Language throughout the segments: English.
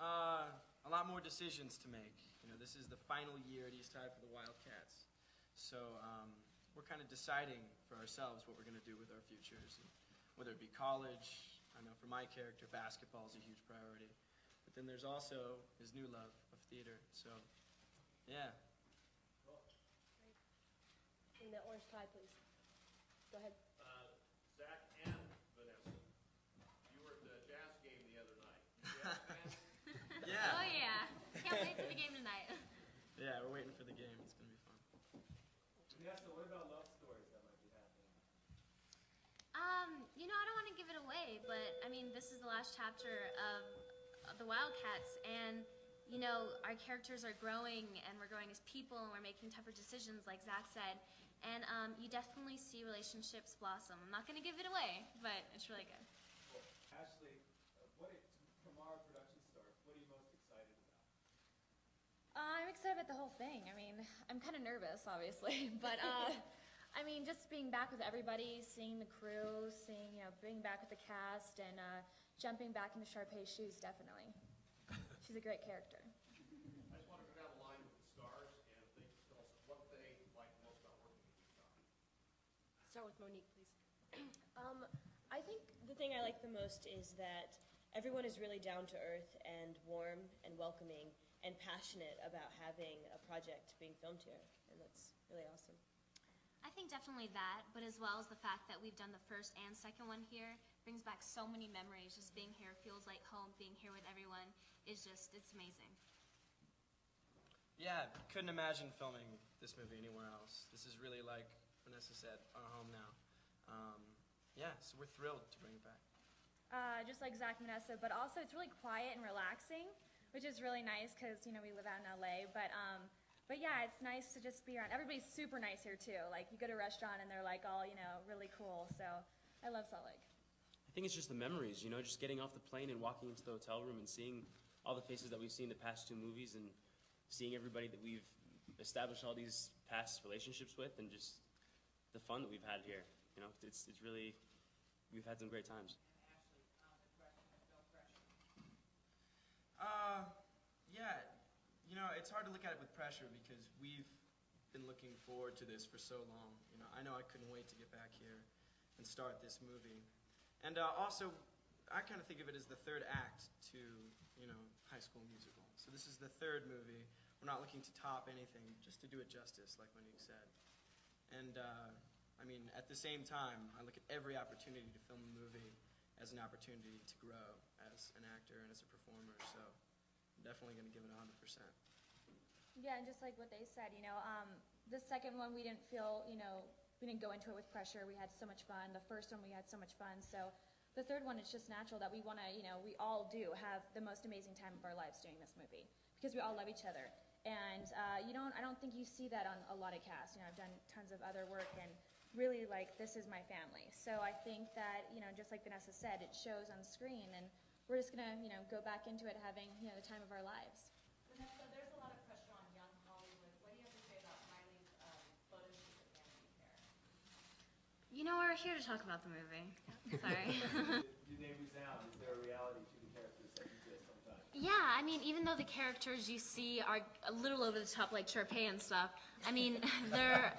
A lot more decisions to make. You know, this is the final year at East High for the Wildcats. So we're kind of deciding for ourselves what we're going to do with our futures, and whether it be college. I know for my character, basketball is a huge priority. But then there's also his new love of theater. So, yeah. In the orange tie, please. Go ahead. Zach and Vanessa, you were at the jazz game the other night. You jazz fans? Yeah. Oh yeah. Can't wait for the game tonight. Yeah, we're waiting for the game. It's going to be fun. Vanessa, what about love stories that might be happening? You know, I don't want to give it away, but I mean, this is the last chapter of the Wildcats, and you know, our characters are growing, and we're growing as people, and we're making tougher decisions, like Zach said. And you definitely see relationships blossom. I'm not going to give it away, but it's really good. Well, Ashley, from our production start, what are you most excited about? I'm excited about the whole thing. I mean, I'm kind of nervous, obviously, but I mean, just being back with everybody, seeing the crew, being back with the cast, and jumping back into Sharpay's shoes, definitely. She's a great character. I just want to go down the line with the stars, and if they just tell us what they like most about working with you. Start with Monique, please. I think the thing I like the most is that everyone is really down to earth and warm and welcoming and passionate about having a project being filmed here, and that's really awesome. I think definitely that, but as well as the fact that we've done the first and second one here brings back so many memories. Just being here feels like home. Being here with everyone is just, it's amazing. Yeah, couldn't imagine filming this movie anywhere else. This is really, like Vanessa said, our home now. Yeah, so we're thrilled to bring it back. Just like Zach and Vanessa, but also it's really quiet and relaxing, which is really nice because, you know, we live out in LA. But yeah, it's nice to just be around. Everybody's super nice here, too. Like, you go to a restaurant and they're, like, all, you know, really cool. So I love Salt Lake. I think it's just the memories, you know, just getting off the plane and walking into the hotel room and seeing all the faces that we've seen the past two movies and seeing everybody that we've established all these past relationships with, and just the fun that we've had here. You know, it's really, we've had some great times. Yeah, you know, it's hard to look at it with pressure because we've been looking forward to this for so long. You know I couldn't wait to get back here and start this movie. And also, I kind of think of it as the third act to, you know, High School Musical. So this is the third movie. We're not looking to top anything, just to do it justice, like Monique said. And, I mean, at the same time, I look at every opportunity to film a movie as an opportunity to grow as an actor and as a performer. So I'm definitely going to give it 100%. Yeah, and just like what they said, you know, the second one we didn't feel, you know, we didn't go into it with pressure. We had so much fun. The first one we had so much fun. So the third one, it's just natural that we want to, you know, we all do have the most amazing time of our lives doing this movie because we all love each other. And I don't think you see that on a lot of casts. You know, I've done tons of other work and really, like, this is my family. So I think that, you know, just like Vanessa said, it shows on screen, and we're just going to, you know, go back into it having, you know, the time of our lives. Vanessa, there's a lot of pressure on young Hollywood. What do you have to say about Miley's photo shoot with Anthony there? You know, we're here to talk about the movie. Sorry. You name resound. Is there a reality to the characters that exist sometimes? Yeah, I mean, even though the characters you see are a little over the top, like Sharpay and stuff, I mean, they're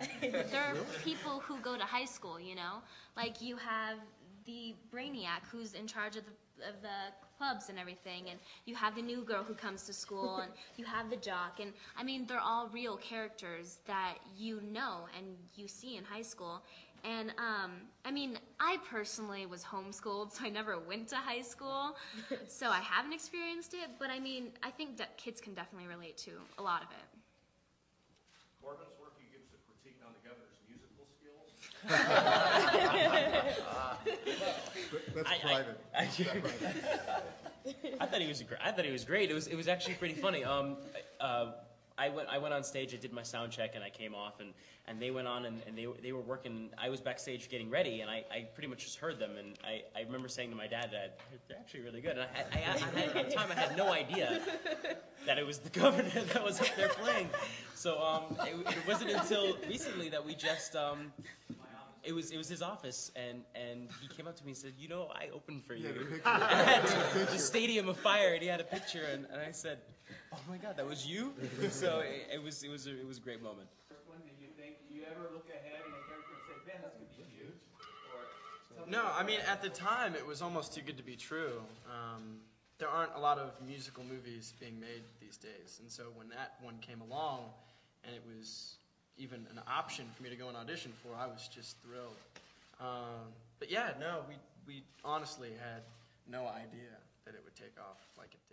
people who go to high school, you know? Like, you have the brainiac who's in charge of the clubs and everything, and you have the new girl who comes to school, and you have the jock, and I mean, they're all real characters that you know and you see in high school. And I mean, I personally was homeschooled, so I never went to high school, so I haven't experienced it, but I mean, I think that kids can definitely relate to a lot of it. Corbin's work, he gives a critique on the governor's musical skills. That's private. I thought he was great. It was actually pretty funny. I went on stage, I did my sound check, and I came off, and they went on, and they were working. I was backstage getting ready, and I pretty much just heard them, and I remember saying to my dad, they're actually really good. And at the time, I had no idea that it was the governor that was up there playing. So it wasn't until recently that we just it was his office, and he came up to me and said, I opened for you the picture. at the Stadium of Fire, and he had a picture, and I said, oh my God, that was you? So it was a great moment. First one, do you ever look ahead in a character and say, man, this could be huge? Or No, I mean, at the time, it was almost too good to be true. There aren't a lot of musical movies being made these days, and so when that one came along, and it was even an option for me to go and audition for, I was just thrilled. But yeah, no, we honestly had no idea that it would take off like it did.